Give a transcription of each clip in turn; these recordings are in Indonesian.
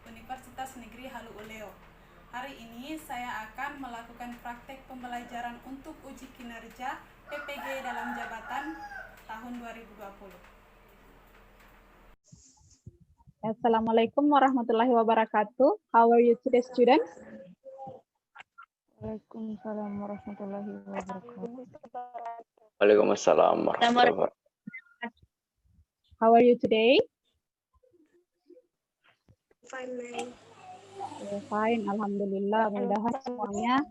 Universitas Negeri Haluoleo. Hari ini saya akan melakukan praktek pembelajaran untuk uji kinerja PPG dalam jabatan tahun 2020. Assalamualaikum warahmatullahi wabarakatuh. How are you today, students? Waalaikumsalam warahmatullahi wabarakatuh. Waalaikumsalam warahmatullahi wabarakatuh. How are you today? Fine, ma'am. Fine, alhamdulillah. Mudah-mudahan semuanya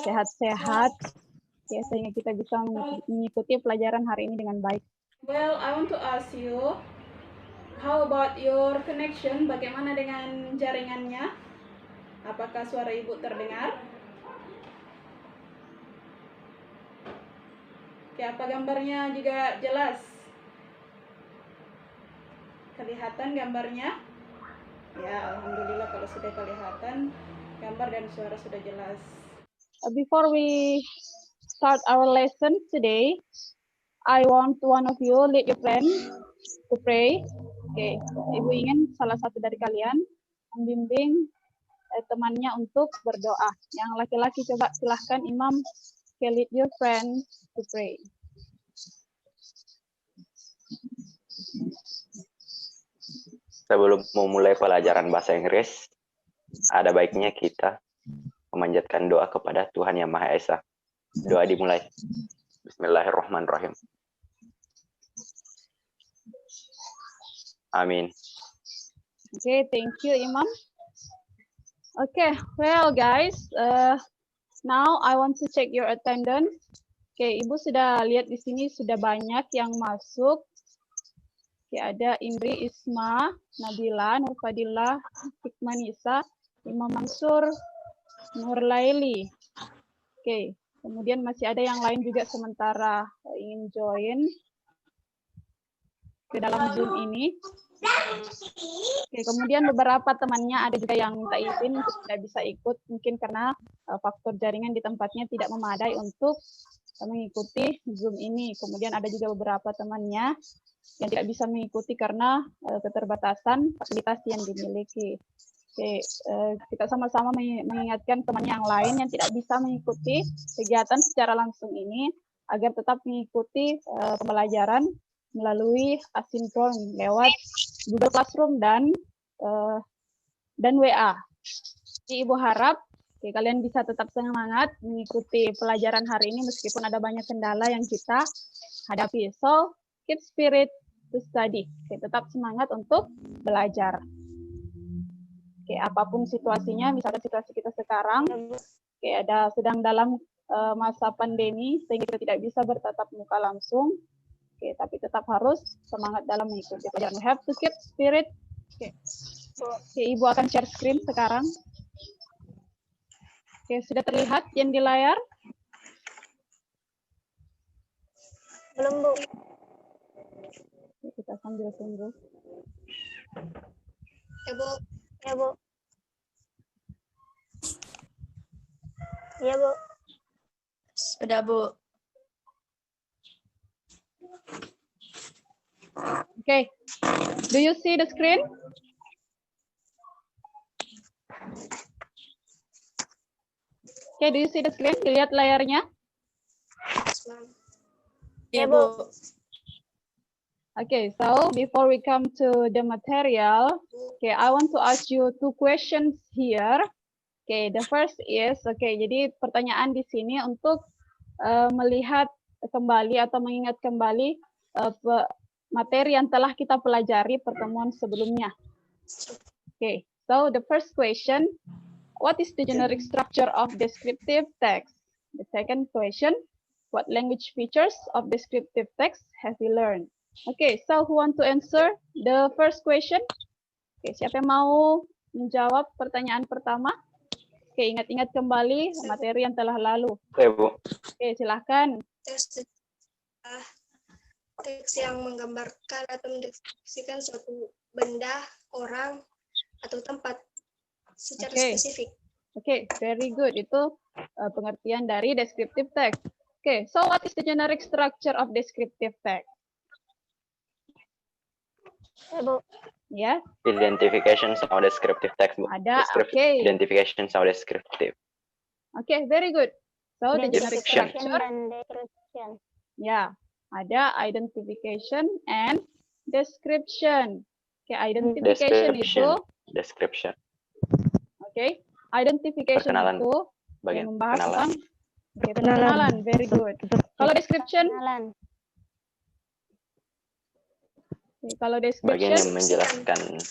sehat-sehat. Ya, sehingga kita bisa mengikuti pelajaran hari ini dengan baik. Well, I want to ask you, how about your connection? Bagaimana dengan jaringannya? Apakah suara ibu terdengar? Oke, apa gambarnya juga jelas? Kelihatan gambarnya? Ya, alhamdulillah kalau sudah kelihatan gambar dan suara sudah jelas. Before we start our lesson today, I want one of you lead your friend to pray. Oke, Ibu ingin salah satu dari kalian membimbing temannya untuk berdoa. Yang laki-laki coba silahkan Imam, lead your friend to pray. Sebelum memulai pelajaran bahasa Inggris, ada baiknya kita memanjatkan doa kepada Tuhan Yang Maha Esa. Doa dimulai. Bismillahirrahmanirrahim. Amin. Okay, thank you, Imam. Okay, well guys, now I want to check your attendance. Okay, Ibu sudah lihat di sini sudah banyak yang masuk. Oke, ada Indri, Isma, Nabila, Nurfadillah, Hikmanisa, Imam Mansur, Nurlaili. Oke, kemudian masih ada yang lain juga sementara ingin join ke dalam Zoom ini. Oke, kemudian beberapa temannya ada juga yang minta izin untuk tidak bisa ikut, mungkin karena faktor jaringan di tempatnya tidak memadai untuk mengikuti Zoom ini. Kemudian ada juga beberapa temannya yang tidak bisa mengikuti karena keterbatasan fasilitas yang dimiliki. Oke, kita sama-sama mengingatkan teman yang lain yang tidak bisa mengikuti kegiatan secara langsung ini agar tetap mengikuti pembelajaran melalui asinkron lewat Google Classroom dan WA. Jadi Ibu harap kalian bisa tetap semangat mengikuti pelajaran hari ini meskipun ada banyak kendala yang kita hadapi. So, keep spirit to study. Oke, tetap semangat untuk belajar. Oke, apapun situasinya, misalnya situasi kita sekarang, oke, sedang dalam masa pandemi sehingga kita tidak bisa bertatap muka langsung. Oke, tapi tetap harus semangat dalam mengikuti pelajaran. We have to keep spirit. Oke, Ibu akan share screen sekarang. Oke, sudah terlihat yang di layar? Belum, Bu. Kita sambil tunggu. Ya, Bu. Ya, Bu. Ya, Bu. Sudah, Bu. Okay, do you see the screen? Okay, do you see the screen? Dilihat layarnya? Ya, Bu. Okay, so before we come to the material, okay, I want to ask you two questions here. Okay, the first is, okay, jadi pertanyaan di sini untuk melihat kembali atau mengingat kembali materi yang telah kita pelajari pertemuan sebelumnya. Okay, so the first question, what is the generic structure of descriptive text? The second question, what language features of descriptive text have we learned? Okay, so who want to answer the first question? Okay, siapa yang mau menjawab pertanyaan pertama? Oke, ingat-ingat kembali materi yang telah lalu. Oke, Bu. Oke, silahkan. Teks yang menggambarkan atau mendeskripsikan suatu benda, orang, atau tempat secara spesifik. Oke, very good. Itu pengertian dari descriptive text. Oke, so what is the generic structure of descriptive text? Bu. Yes, Identification sama descriptive text, Bu. ada. Descriptive, Oke. Identification sama descriptive. Oke, very good. So the generic Description. structure, Dan description. ya, ada identification and description. Oke, identification itu, Description. oke, identification Perkenalan. itu Bagian yang membahas perkenalan. tentang oke, perkenalan, very good. Kalau description, Kenalan. oke, kalau Bagian description, yang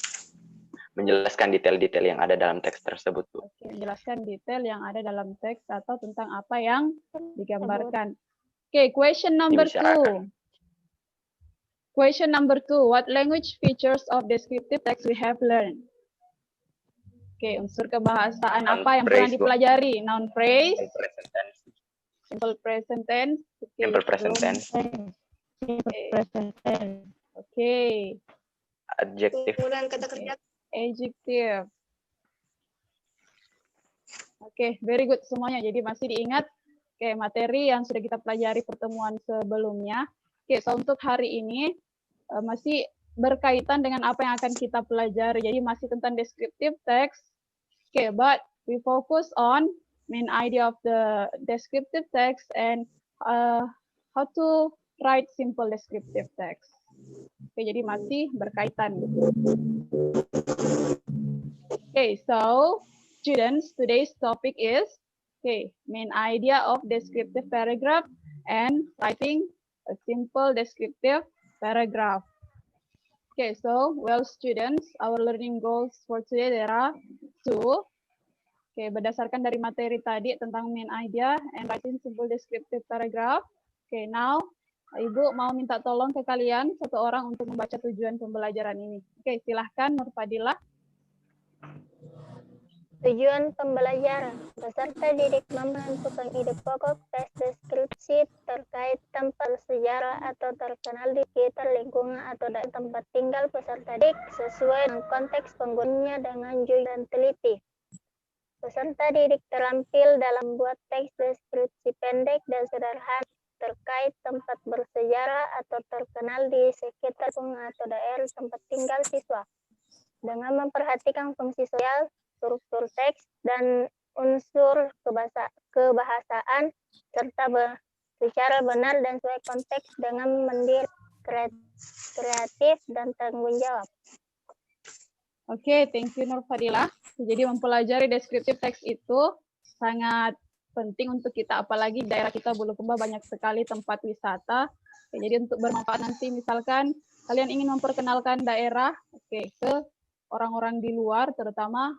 menjelaskan detail-detail yang ada dalam teks tersebut, Bu. oke, menjelaskan detail yang ada dalam teks atau tentang apa yang digambarkan. Oke, question number 2. Dibicarakan. Question number 2. What language features of descriptive text we have learned? Oke, unsur kebahasaan Noun apa yang pernah phrase, Bu. dipelajari? Noun phrase, Present tense. simple present tense. Oke, Simple present belum. tense. Present tense. Oke, Adjective. Penggunaan kata kerja. adjective. Oke, very good semuanya. Jadi masih diingat oke, materi yang sudah kita pelajari pertemuan sebelumnya. Oke, so untuk hari ini masih berkaitan dengan apa yang akan kita pelajari. Jadi masih tentang descriptive text. Oke, but we focus on main idea of the descriptive text and how to write simple descriptive text. Oke, jadi masih berkaitan. Okay, so students, today's topic is main idea of descriptive paragraph and writing a simple descriptive paragraph. Okay, so well students, our learning goals for today there are 2. Okay, berdasarkan dari materi tadi tentang main idea and writing simple descriptive paragraph. Okay, now Ibu mau minta tolong ke kalian satu orang untuk membaca tujuan pembelajaran ini. Oke, silahkan Nur Fadilah. Tujuan pembelajaran. Peserta didik menentukan ide pokok teks deskripsi terkait tempat sejarah atau terkenal di sekitar lingkungan atau tempat tinggal peserta didik sesuai dengan konteks penggunanya dengan jujur dan teliti. Peserta didik terampil dalam membuat teks deskripsi pendek dan sederhana terkait tempat bersejarah atau terkenal di sekitar lingkungan atau daerah tempat tinggal siswa. Dengan memperhatikan fungsi sosial, struktur teks, dan unsur kebahasaan, serta secara benar dan sesuai konteks dengan mendiri kreatif dan tanggung jawab. Oke, thank you Nur Fadilah. Jadi mempelajari descriptive text itu sangat penting untuk kita, apalagi daerah kita Bulukumba banyak sekali tempat wisata. Oke, jadi untuk bermanfaat nanti misalkan kalian ingin memperkenalkan daerah ke orang-orang di luar, terutama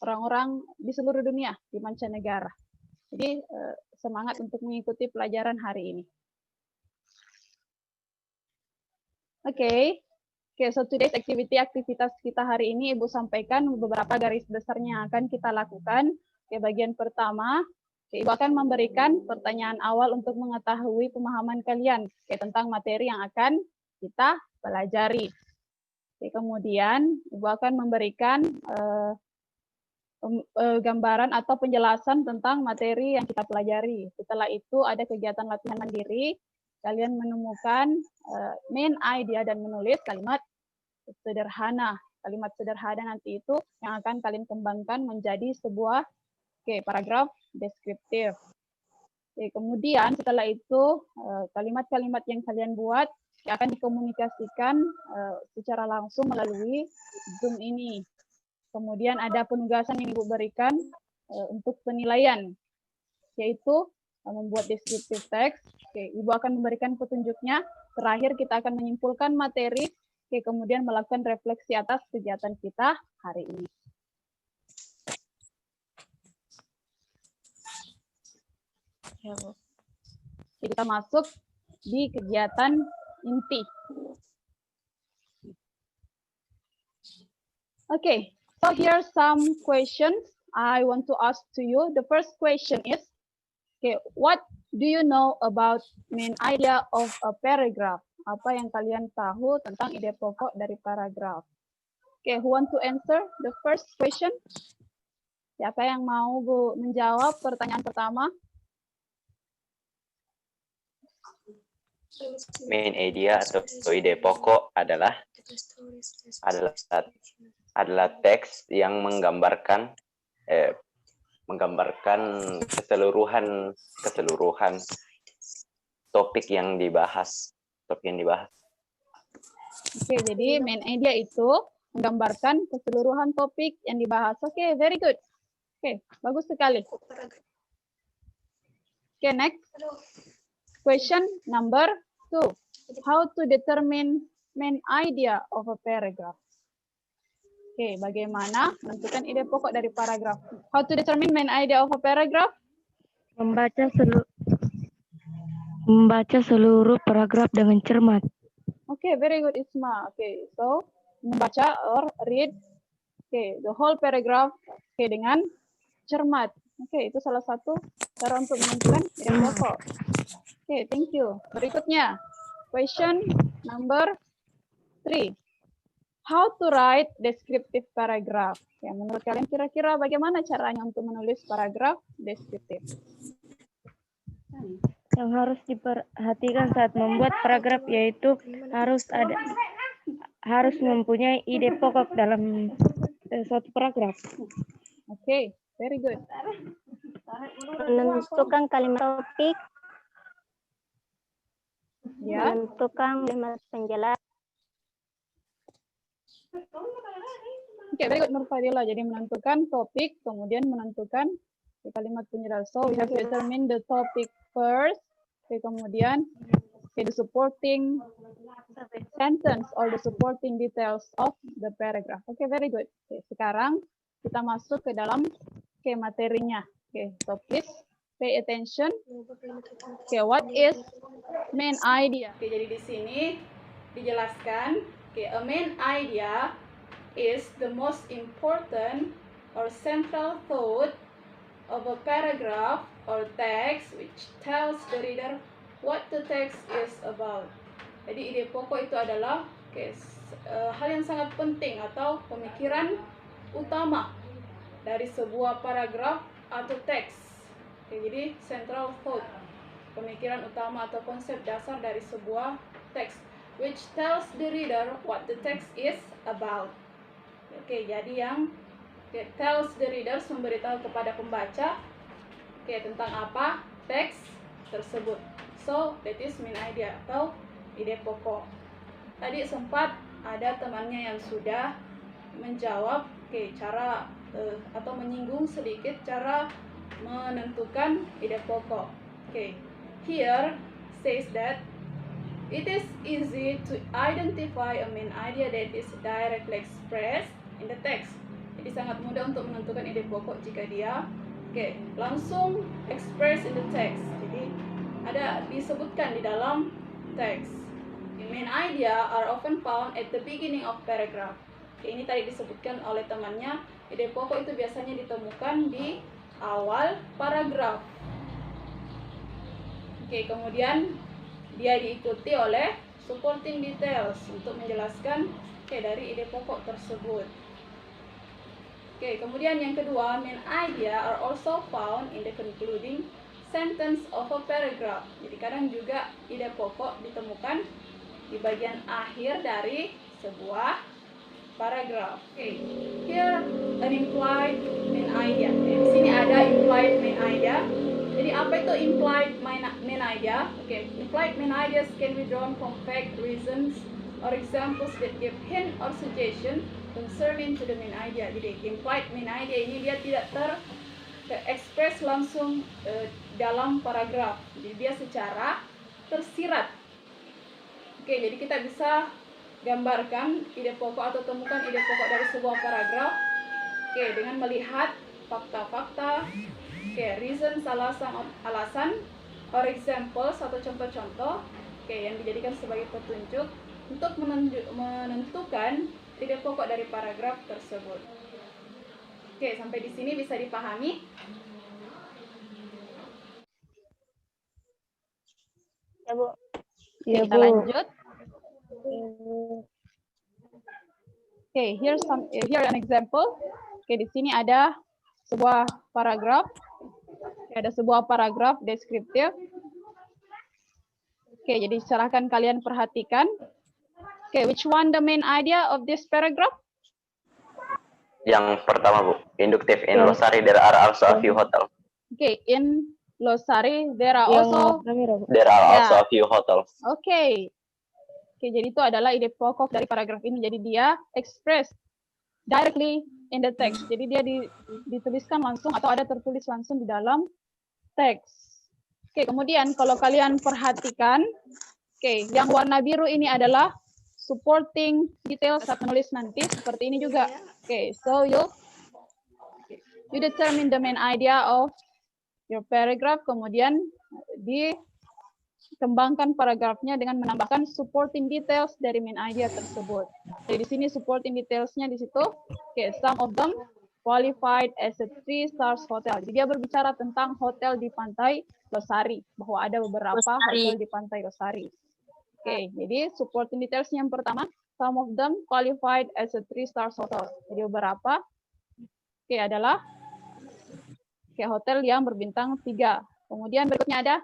orang-orang di seluruh dunia, di mancanegara. Jadi semangat untuk mengikuti pelajaran hari ini. Oke, so today's activity, aktivitas kita hari ini Ibu sampaikan beberapa garis besarnya yang akan kita lakukan. Oke, bagian pertama, Ibu akan memberikan pertanyaan awal untuk mengetahui pemahaman kalian tentang materi yang akan kita pelajari. Oke, kemudian Ibu akan memberikan gambaran atau penjelasan tentang materi yang kita pelajari. Setelah itu ada kegiatan latihan mandiri. Kalian menemukan main idea dan menulis kalimat sederhana. Kalimat sederhana nanti itu yang akan kalian kembangkan menjadi sebuah paragraf deskriptif. Kemudian setelah itu kalimat-kalimat yang kalian buat akan dikomunikasikan secara langsung melalui Zoom ini. Kemudian ada penugasan yang Ibu berikan untuk penilaian, yaitu membuat deskriptif teks. Ibu akan memberikan petunjuknya. Terakhir kita akan menyimpulkan materi, kemudian melakukan refleksi atas kegiatan kita hari ini. Kita masuk di kegiatan inti. Okay, so here are some questions I want to ask to you. The first question is, what do you know about main idea of a paragraph? Apa yang kalian tahu tentang ide pokok dari paragraf? Who want to answer the first question? Siapa yang mau menjawab pertanyaan pertama? Main idea atau ide pokok adalah teks yang menggambarkan keseluruhan topik yang dibahas. Oke, jadi main idea itu menggambarkan keseluruhan topik yang dibahas. Oke, very good. Oke, bagus sekali. Oke, next. Question number 2. How to determine main idea of a paragraph? Oke, bagaimana menentukan ide pokok dari paragraf? How to determine main idea of a paragraph? Membaca seluruh paragraf dengan cermat. Okay, very good, Isma. Okay, so membaca or read, the whole paragraph, dengan cermat. Itu salah satu cara untuk menentukan ide pokok. Thank you. Berikutnya, question number 3. How to write descriptive paragraph? Menurut kalian kira-kira bagaimana caranya untuk menulis paragraf deskriptif? Yang harus diperhatikan saat membuat paragraf yaitu harus mempunyai ide pokok dalam suatu paragraf. Oke, very good. Menentukan kalimat topik, menentukan kalimat penjelas. Oke, very good, Nur Fadila. Jadi menentukan topik, kemudian menentukan kalimat penjelas. So we have to determine the topic first. Kemudian the supporting sentence or the supporting details of the paragraph. Very good. Sekarang kita masuk ke dalam materinya. So please pay attention. What is main idea? Jadi di sini dijelaskan, a main idea is the most important or central thought of a paragraph or text which tells the reader what the text is about. Jadi ide pokok itu adalah hal yang sangat penting atau pemikiran utama dari sebuah paragraf atau teks. Jadi central thought, pemikiran utama atau konsep dasar dari sebuah teks which tells the reader what the text is about. Jadi yang tells the readers, memberitahu kepada pembaca tentang apa teks tersebut. So that is main idea atau ide pokok. Tadi sempat ada temannya yang sudah menjawab cara atau menyinggung sedikit cara menentukan ide pokok. Here says that it is easy to identify a main idea that is directly expressed in the text. Jadi sangat mudah untuk menentukan ide pokok jika dia langsung express in the text. Jadi ada disebutkan di dalam teks. The main idea are often found at the beginning of paragraph. Ini tadi disebutkan oleh temannya, ide pokok itu biasanya ditemukan di awal paragraf. Kemudian dia diikuti oleh supporting details untuk menjelaskan dari ide pokok tersebut. Kemudian yang kedua, main idea are also found in the concluding sentence of a paragraph. Jadi kadang juga ide pokok ditemukan di bagian akhir dari sebuah paragraf. Here an implied main idea. Di sini ada implied main idea. Jadi apa itu implied main idea? Implied main ideas can be drawn from fact, reasons, or examples that give hint or suggestion concerning to the main idea. Jadi implied main idea ini dia tidak terekspres langsung dalam paragraf. Jadi dia secara tersirat. Jadi kita bisa gambarkan ide pokok atau temukan ide pokok dari sebuah paragraf dengan melihat fakta-fakta, reasons, alasan, or examples atau contoh-contoh yang dijadikan sebagai petunjuk untuk menentukan ide pokok dari paragraf tersebut. Sampai di sini bisa dipahami? Ya, Bu. Kita lanjut. Here an example. Di sini ada sebuah paragraf. Ada sebuah paragraf deskriptif. Oke, jadi silahkan kalian perhatikan. Oke, which one the main idea of this paragraph? Yang pertama, Bu. Inductive. In Losari, there are also a few hotel. Oke, in Losari, there are also... There are also a few hotels. Oke. Oke, jadi itu adalah ide pokok dari paragraf ini. Jadi dia express directly in the text. Jadi dia dituliskan langsung atau ada tertulis langsung di dalam teks. Oke, kemudian kalau kalian perhatikan, oke, yang warna biru ini adalah supporting detail saat menulis nanti seperti ini juga. Oke, so you determine the main idea of your paragraph, kemudian dikembangkan paragrafnya dengan menambahkan supporting details dari main idea tersebut. Jadi di sini supporting detailsnya di situ. Oke, some of them qualified as a 3 stars hotel. Jadi dia berbicara tentang hotel di pantai Losari, bahwa ada beberapa hotel di pantai Losari. Oke, jadi supporting detailsnya yang pertama, some of them qualified as a 3 stars hotel. Jadi beberapa adalah hotel yang berbintang 3. Kemudian berikutnya ada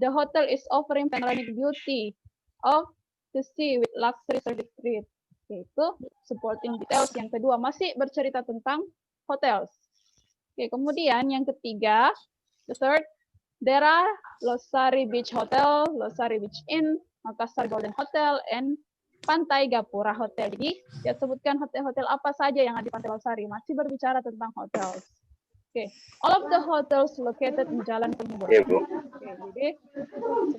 the hotel is offering panoramic beauty of the sea with luxury service street. Itu supporting details yang kedua, masih bercerita tentang hotels. Oke, kemudian yang ketiga, the third, there are Losari Beach Hotel, Losari Beach Inn, Makassar Golden Hotel, and Pantai Gapura Hotel. Jadi dia sebutkan hotel-hotel apa saja yang ada di Pantai Losari, masih berbicara tentang hotels. Oke, all of the hotels located in Jalan Penghubung. Iya, Bu. Oke, jadi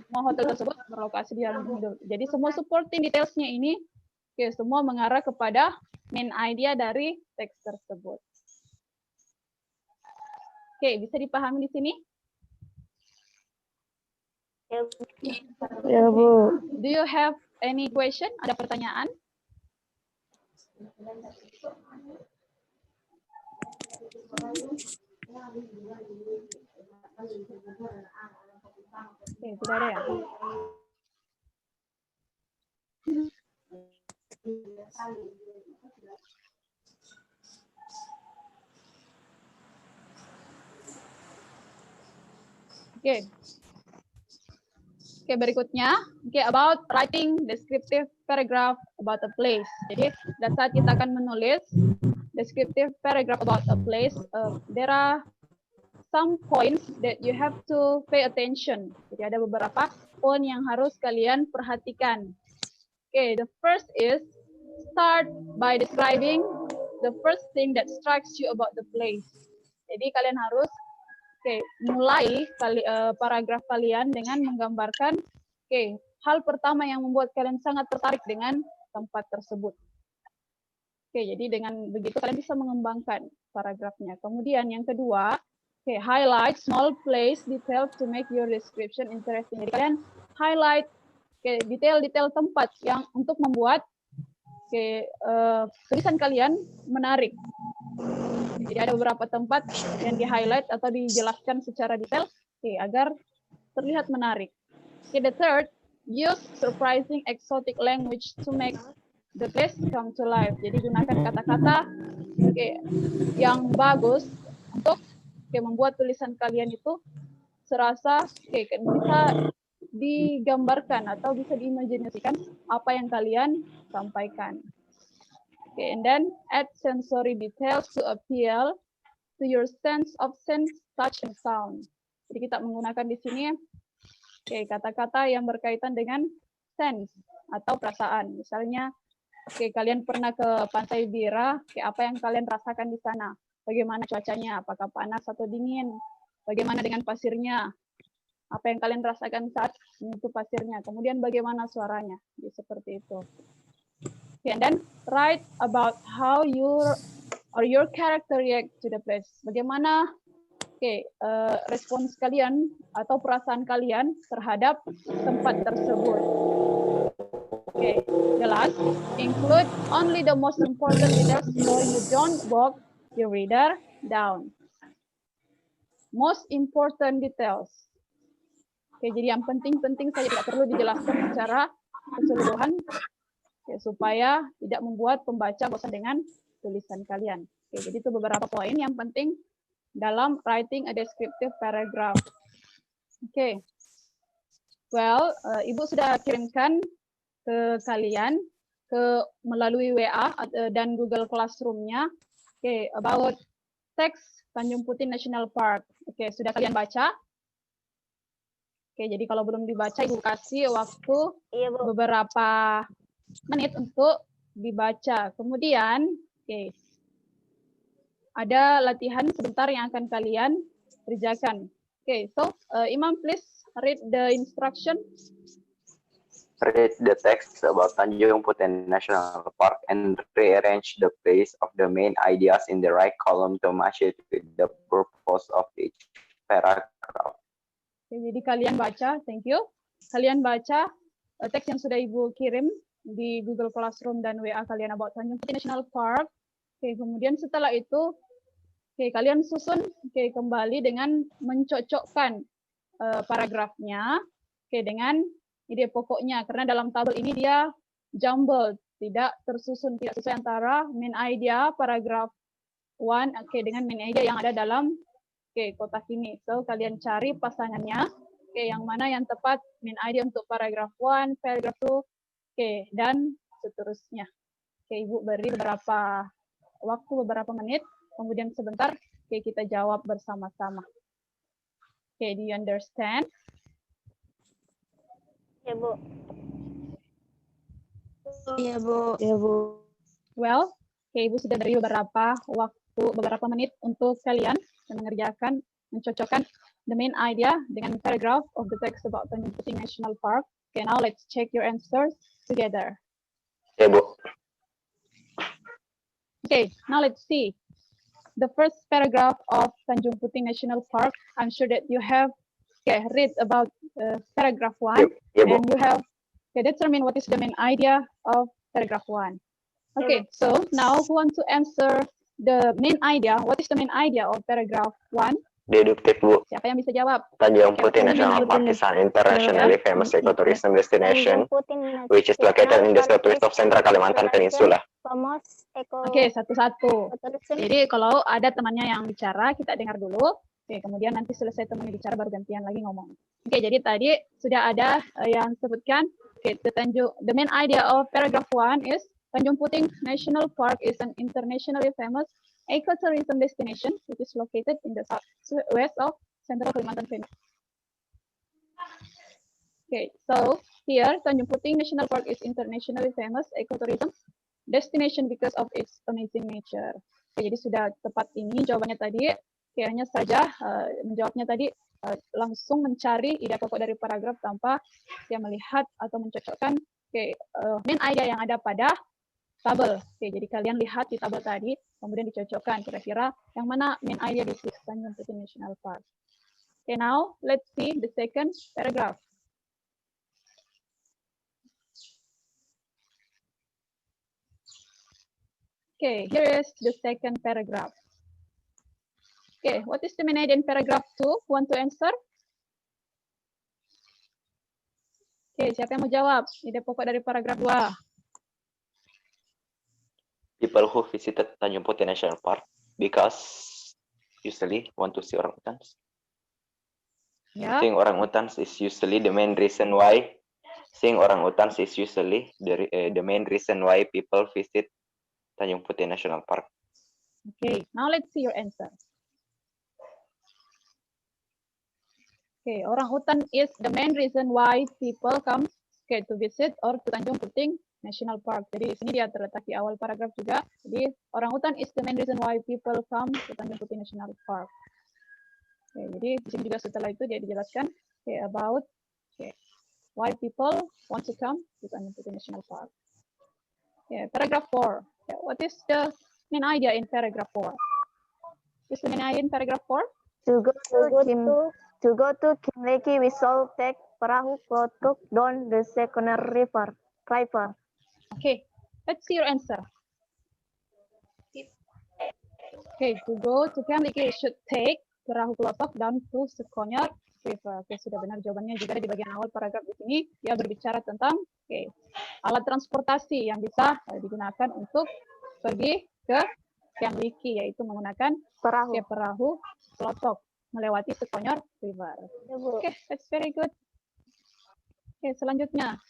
semua hotel tersebut berlokasi di Jalan Penghubung. Jadi semua supporting details-nya ini, semua mengarah kepada main idea dari teks tersebut. Oke, bisa dipahami di sini? Ya, Bu. Do you have any question? Ada pertanyaan? Oke, tidak ada ya? Oke. Oke, berikutnya, about writing descriptive paragraph about a place. Jadi, pada saat kita akan menulis descriptive paragraph about a place, there are some points that you have to pay attention. Jadi ada beberapa poin yang harus kalian perhatikan. Oke, the first is start by describing the first thing that strikes you about the place. Jadi kalian harus mulai paragraf kalian dengan menggambarkan hal pertama yang membuat kalian sangat tertarik dengan tempat tersebut. Jadi dengan begitu kalian bisa mengembangkan paragrafnya. Kemudian yang kedua, highlight small place detail to make your description interesting. Jadi kalian highlight detail-detail tempat yang untuk membuat tulisan kalian menarik. Jadi ada beberapa tempat yang di-highlight atau dijelaskan secara detail agar terlihat menarik. The third, use surprising exotic language to make the place come to life. Jadi gunakan kata-kata yang bagus untuk membuat tulisan kalian itu serasa bisa digambarkan atau bisa diimajinasikan apa yang kalian sampaikan. And then add sensory details to appeal to your sense of sense, touch, and sound. Jadi kita menggunakan di sini kata-kata yang berkaitan dengan sense atau perasaan. Misalnya, kalian pernah ke Pantai Bira, apa yang kalian rasakan di sana? Bagaimana cuacanya? Apakah panas atau dingin? Bagaimana dengan pasirnya? Apa yang kalian rasakan saat menyentuh pasirnya? Kemudian bagaimana suaranya? Jadi seperti itu. And then write about how your character react to the place. Bagaimana respons kalian atau perasaan kalian terhadap tempat tersebut. The last, include only the most important details so you don't bog your reader down. Most important details. Jadi yang penting-penting saja, tidak perlu dijelaskan secara keseluruhan supaya tidak membuat pembaca bosan dengan tulisan kalian. Jadi itu beberapa poin yang penting dalam writing a descriptive paragraph. Well, Ibu sudah kirimkan ke kalian melalui WA dan Google Classroom-nya. Oke, about teks Tanjung Putih National Park. Oke, sudah kalian baca? Oke, jadi kalau belum dibaca, Ibu kasih waktu beberapa menit untuk dibaca. Kemudian, oke, ada latihan sebentar yang akan kalian kerjakan. Oke, so Imam, please read the instruction. Read the text about Tanjung Putih National Park and rearrange the place of the main ideas in the right column to match it with the purpose of each paragraph. Oke, jadi kalian baca, thank you. Kalian baca teks yang sudah Ibu kirim di Google Classroom dan WA kalian about Tanjung Putih National Park. Oke, kemudian setelah itu, oke, kalian susun kembali dengan mencocokkan paragrafnya dengan ide pokoknya, karena dalam tabel ini dia jumbled, tidak tersusun, tidak sesuai antara main idea paragraf 1 dengan main idea yang ada dalam kotak ini. So kalian cari pasangannya, yang mana yang tepat main idea untuk paragraf 1, paragraf 2, dan seterusnya. Ibu beri beberapa waktu, beberapa menit, kemudian sebentar kita jawab bersama-sama. Do you understand? Ya, Bu. Iya, Bu. Ya, Bu. Well, Ibu sudah beri beberapa waktu, beberapa menit untuk kalian mengerjakan, mencocokkan the main idea dengan paragraph of the text about Tanjung Putih National Park. Okay, now let's check your answers together. Ya, Bu. Okay, now let's see. The first paragraph of Tanjung Putih National Park, I'm sure that you have read about paragraph 1, Ya, Bu. and you have determined what is the main idea of paragraph 1. Okay, so now who wants to answer the main idea? What is the main idea of paragraph 1? Deduktif, Bu. Siapa yang bisa jawab? Tanjung Putih National Park is an internationally famous ecotourism destination which is located in the southwest of Central Kalimantan Peninsula. Oke, satu-satu. Jadi kalau ada temannya yang bicara, kita dengar dulu. Oke, kemudian nanti selesai temannya bicara, baru gantian lagi ngomong. Oke, jadi tadi sudah ada yang sebutkan, the main idea of paragraph 1 is Tanjung Putih National Park is an internationally famous ecotourism destination which is located in the southwest of Central Kalimantan Peninsula. Okay, so here Tanjung Putih National Park is internationally famous ecotourism destination because of its amazing nature. Okay, jadi sudah tepat ini jawabannya tadi. Okay, hanya saja menjawabnya tadi langsung mencari ide pokok dari paragraf tanpa melihat atau mencocokkan main idea yang ada pada tabel. Oke, jadi kalian lihat di tabel tadi, kemudian dicocokkan kira-kira yang mana main idea di Tanjung Putih National Park. Okay, now let's see the second paragraph. Okay, here is the second paragraph. Okay, what is the main idea in paragraph 2? Who want to answer? Okay, siapa yang mau jawab? Ide pokok dari paragraf 2. People who visited Tanjung Putih National Park because usually want to see orangutans. Yeah. Seeing orangutans is usually the main reason why. Seeing orangutans is usually the main reason why people visit Tanjung Putih National Park. Okay, now let's see your answer. Okay, orangutan is the main reason why people come to visit or to Tanjung Putih National Park. Jadi di sini dia terletak di awal paragraf juga. Jadi orangutan is the main reason why people come to Tanjung Putih National Park. Okay, jadi di sini juga setelah itu dia dijelaskan about why people want to come to Tanjung Putih National Park. Paragraph 4. What is the main idea in paragraph 4? Is the main idea in paragraph 4? To go to Kim Lake, we shall take perahu klotok down the secondary river. Okay, let's see your answer. Okay, to go to Kim Lake, we should take perahu klotok down to Sekonyor River. Oke, sudah benar jawabannya. Juga di bagian awal paragraf di sini dia berbicara tentang alat transportasi yang bisa digunakan untuk pergi ke Kemliki, yaitu menggunakan perahu klotok melewati Sekonyor River. Okay, that's very good. Oke, selanjutnya.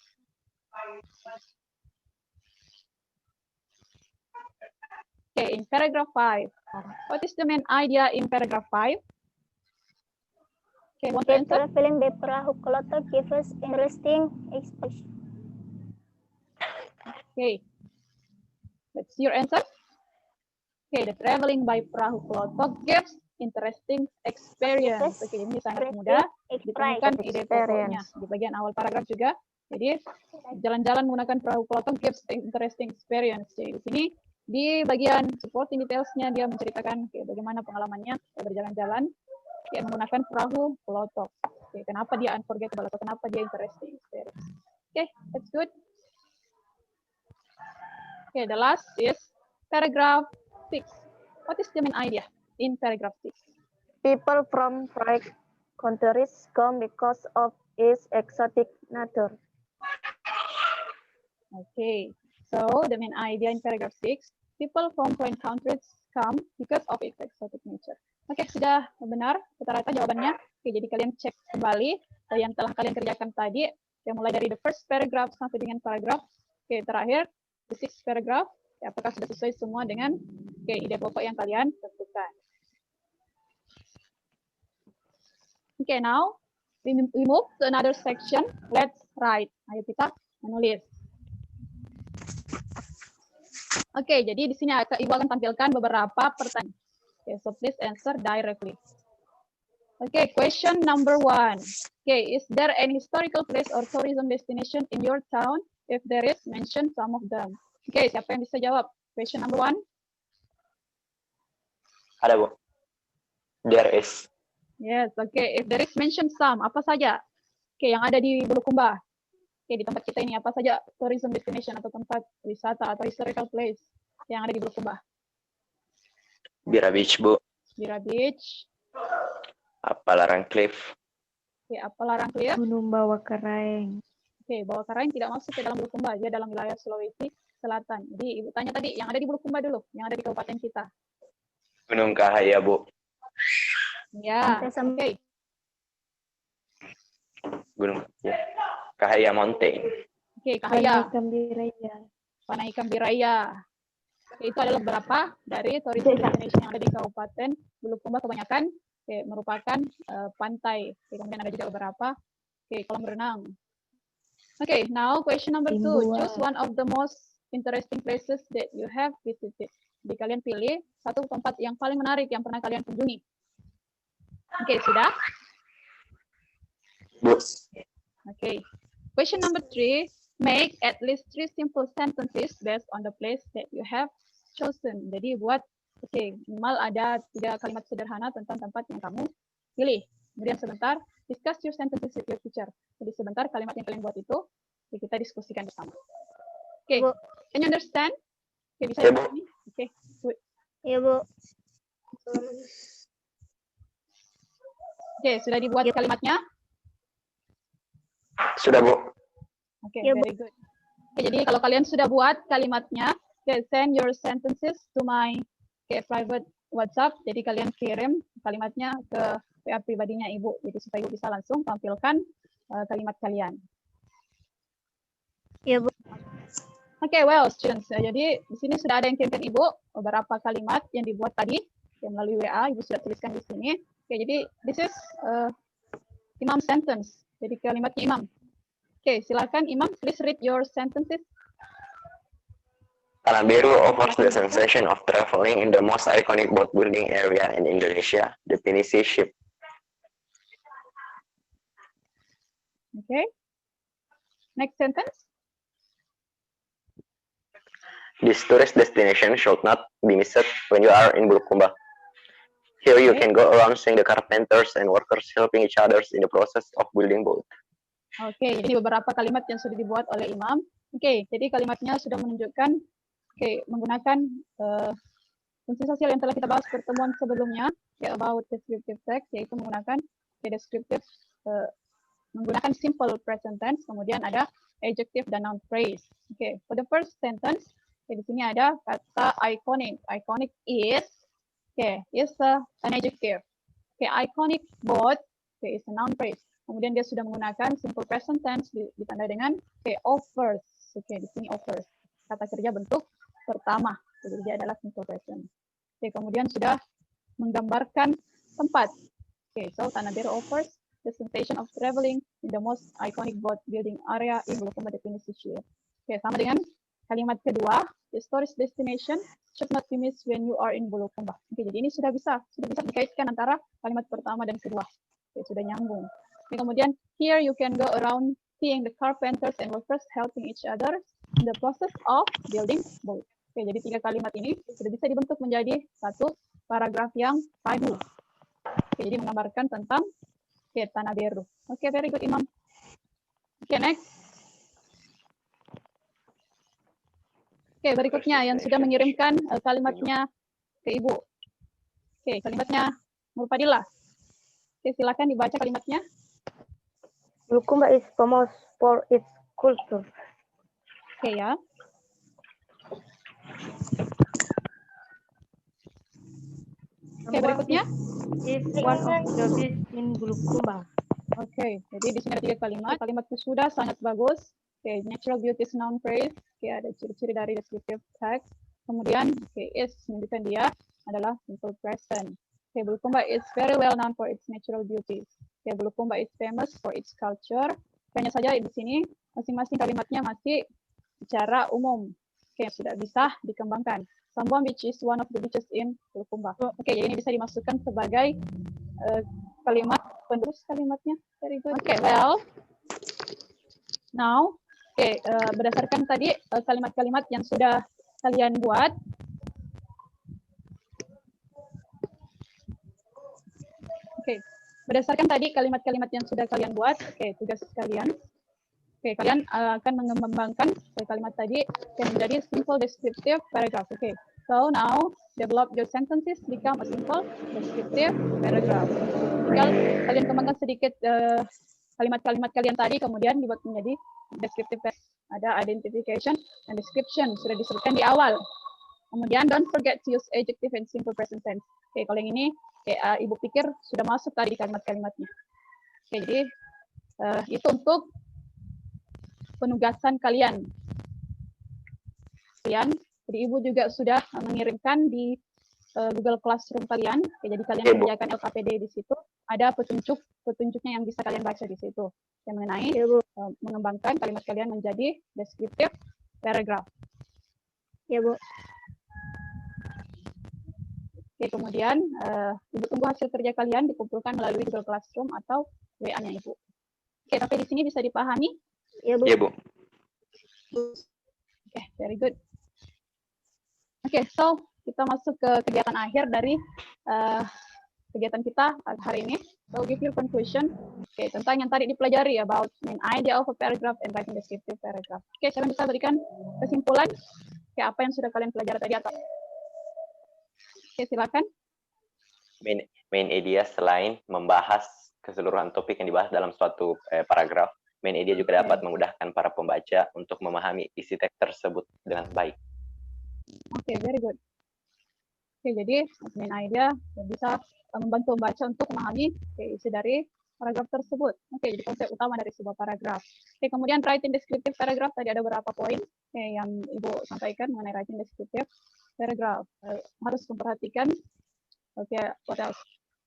Oke, in paragraph 5. What is the main idea in paragraph 5? Okay, want to The answer? traveling by perahu klotok gives us interesting experience. Okay. That's your answer. Okay, the traveling by perahu klotok gives interesting experience. Oke, ini sangat mudah ditemukan ide pokoknya di bagian awal paragraf juga. Jadi jalan-jalan menggunakan perahu klotok gives interesting experience. Jadi di sini di bagian supporting details-nya dia menceritakan bagaimana pengalamannya berjalan-jalan menggunakan perahu klotok. Oke, kenapa dia unforgettable atau kenapa dia interesting experience. Okay, that's good. Okay, the last is paragraph 6. What is the main idea in paragraph 6? People from foreign countries come because of its exotic nature. Okay, so the main idea in paragraph 6, people from foreign countries come because of its exotic nature. Oke, sudah benar rata-rata jawabannya. Oke, jadi kalian cek kembali yang telah kalian kerjakan tadi, yang mulai dari the first paragraph sampai dengan paragraph terakhir, the sixth paragraph, apakah sudah sesuai semua dengan ide pokok yang kalian tentukan. Oke, now we move to another section. Let's write. Ayo kita menulis. Oke, jadi di sini Ibu akan tampilkan beberapa pertanyaan. Okay, so please answer directly. Okay, question number 1. Okay, is there any historical place or tourism destination in your town? If there is, mention some of them. Okay, siapa yang bisa jawab? Question number 1. Ada, Bu. There is. Yes, okay. If there is, mention some. Apa saja? Okay, yang ada di Bulukumba. Okay, di tempat kita ini apa saja tourism destination atau tempat wisata atau historical place yang ada di Bulukumba? Bira Beach, Bu. Bira Beach. Palaran Cliff. Oke, Palaran Cliff. Gunung Bawah Karaeng. Oke, Bawah Karaeng tidak masuk ke dalam Bulukumba, dia dalam wilayah Sulawesi Selatan. Jadi Ibu tanya tadi, yang ada di Bulukumba dulu, yang ada di kabupaten kita. Gunung Kahaya, Bu. Ya, oke. Gunung Kahaya Mountain. Oke, Kahaya. Panaikan Biraya. Itu adalah beberapa dari tourism destination yang ada di Kabupaten Bulukumba. Kebanyakan merupakan pantai. Kemudian ada juga beberapa kolam renang. Okay, now question number 2. Choose one of the most interesting places that you have visited. Jadi kalian pilih satu tempat yang paling menarik yang pernah kalian kunjungi. Oke, sudah? Bu. Okay. Question number 3. Make at least 3 simple sentences based on the place that you have chosen. Jadi buat, minimal ada 3 kalimat sederhana tentang tempat yang kamu pilih. Kemudian sebentar, discuss your sentences with your teacher. Jadi sebentar kalimat yang kalian buat itu, kita diskusikan bersama. Oke, can you understand? Oke, bisa ya, Bu. Oke, good. Ya, Bu. Oke, sudah dibuat kalimatnya? Sudah, Bu. Oke, Ya, Bu. very good. Oke, jadi kalau kalian sudah buat kalimatnya, send your sentences to my private WhatsApp. Jadi kalian kirim kalimatnya ke WA pribadinya Ibu, jadi supaya Ibu bisa langsung tampilkan kalimat kalian. Ya, Bu. Oke, well, students. Jadi di sini sudah ada yang kirimkan Ibu beberapa kalimat yang dibuat tadi melalui WA. Ibu sudah tuliskan di sini. Oke, jadi this is Imam sentence. Jadi kalimatnya Imam. Oke, silakan Imam, please read your sentences. Tanah Biru offers the sensation of traveling in the most iconic boat building area in Indonesia, the Pinisi Ship. Okay. Next sentence. This tourist destination should not be missed when you are in Bulukumba. Here you can go around seeing the carpenters and workers helping each other in the process of building boat. Oke, jadi beberapa kalimat yang sudah dibuat oleh Imam. Oke, jadi kalimatnya sudah menunjukkan menggunakan fungsi sosial yang telah kita bahas pertemuan sebelumnya about descriptive text, yaitu menggunakan descriptive menggunakan simple present tense, kemudian ada adjective dan noun phrase. Oke, for the first sentence, di sini ada kata iconic. Iconic is is an adjective. Iconic boat is a noun phrase. Kemudian dia sudah menggunakan simple present tense ditandai dengan offers. Oke, di sini offers. Kata kerja bentuk pertama. Jadi dia adalah simple present. Oke, kemudian sudah menggambarkan tempat. Oke, so Tanah Biru offers the sensation of traveling in the most iconic boat building area in Bulukumba definisi share. Oke, sama dengan kalimat kedua, the tourist destination should not be missed when you are in Bulukumba. Oke, jadi ini sudah bisa dikaitkan antara kalimat pertama dan kedua. Oke, sudah nyambung. Oke, kemudian here you can go around seeing the carpenters and workers helping each other in the process of building boat. Oke, jadi 3 kalimat ini sudah bisa dibentuk menjadi satu paragraf yang padu. Oke, jadi menggambarkan tentang Tanah Biru. Oke, very good, Imam. Oke, next. Oke, berikutnya yang sudah mengirimkan kalimatnya ke Ibu. Oke, kalimatnya Nurpadillah. Oke, silakan dibaca kalimatnya. Bulukumba is famous for its culture. Oke ya. Oke, berikutnya. Is one of the best in Bulukumba. Oke, jadi di sini ada 3 kalimat. Kalimat sudah sangat bagus. Oke, natural beauty is noun phrase. Oke, ada ciri-ciri dari descriptive text. Kemudian, is menunjukkan dia adalah simple present. Oke, Bulukumba is very well known for its natural beauty. Oke, Bulukumba is famous for its culture. Hanya saja di sini masing-masing kalimatnya masih secara umum. Oke, sudah bisa dikembangkan. Sambon which is one of the beaches in Bulukumba. Oke, jadi ini bisa dimasukkan sebagai kalimat penerus kalimatnya. Very good. Oke, well, now, berdasarkan tadi kalimat-kalimat yang sudah kalian buat, berdasarkan tadi kalimat-kalimat yang sudah kalian buat, tugas kalian. Kalian akan mengembangkan kalimat tadi yang menjadi simple descriptive paragraph. So now develop your sentences become a simple descriptive paragraph. Tinggal kalian kembangkan sedikit kalimat-kalimat kalian tadi, kemudian dibuat menjadi descriptive paragraph. Ada identification and description sudah disebutkan di awal. Kemudian don't forget to use adjective and simple present tense. Kalau yang ini Ibu pikir sudah masuk tadi di kalimat-kalimatnya. Jadi itu untuk penugasan kalian. Jadi Ibu juga sudah mengirimkan di Google Classroom kalian. Jadi kalian kerjakan LKPD di situ. Ada petunjuknya yang bisa kalian baca di situ. Yang mengenai mengembangkan kalimat kalian menjadi descriptive paragraph. Ya, Bu. Kemudian Ibu tunggu hasil kerja kalian dikumpulkan melalui Google Classroom atau WA-nya Ibu. Tapi di sini bisa dipahami? Ya, Bu. Iya, Bu. Very good. So kita masuk ke kegiatan akhir dari kegiatan kita hari ini. So give your conclusion. Tentang yang tadi dipelajari about main idea of a paragraph and writing descriptive paragraph. Siapa bisa berikan kesimpulan? Apa yang sudah kalian pelajari tadi atau? Silakan. Main idea selain membahas keseluruhan topik yang dibahas dalam suatu paragraf, main idea juga dapat memudahkan para pembaca untuk memahami isi teks tersebut dengan baik. Very good. Jadi main idea bisa membantu pembaca untuk memahami isi dari paragraf tersebut. Jadi konsep utama dari sebuah paragraf. Kemudian writing descriptive paragraph tadi ada beberapa poin yang Ibu sampaikan mengenai writing descriptive paragraph. Harus memperhatikan what else?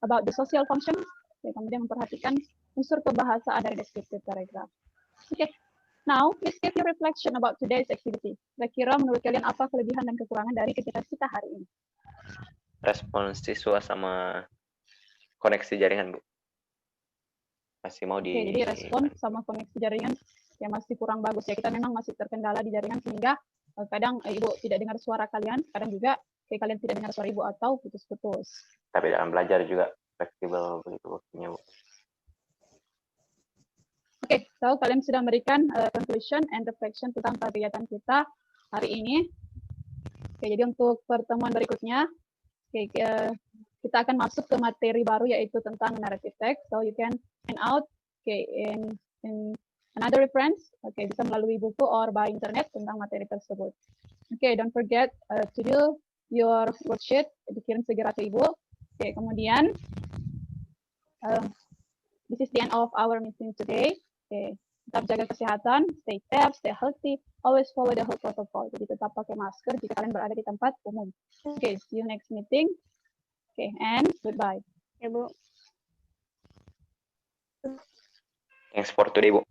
About the social function. Kemudian memperhatikan unsur kebahasaan dari descriptive paragraph. Now, please give your reflection about today's activity. Kira-kira menurut kalian apa kelebihan dan kekurangan dari kegiatan kita hari ini? Respon siswa sama koneksi jaringan, Bu. Masih mau jadi respon sama koneksi jaringan yang masih kurang bagus ya. Kita memang masih terkendala di jaringan sehingga kadang Ibu tidak dengar suara kalian, kadang juga kalian tidak dengar suara Ibu atau putus-putus. Tapi dalam belajar juga fleksibel begitu waktunya, Bu. So kalian sudah memberikan conclusion and reflection tentang kegiatan kita hari ini. Jadi untuk pertemuan berikutnya, kita akan masuk ke materi baru yaitu tentang narrative text. So you can find out in another reference, bisa melalui buku or by internet tentang materi tersebut. Don't forget to do your worksheet, dikirim segera ke Ibu. Kemudian this is the end of our meeting today. Okay, tetap jaga kesehatan, stay safe, stay healthy, always follow the health protocol. Jadi tetap pakai masker jika kalian berada di tempat umum. Okay, see you next meeting. Okay, and goodbye. Ya, Bu. Thanks for today, Bu.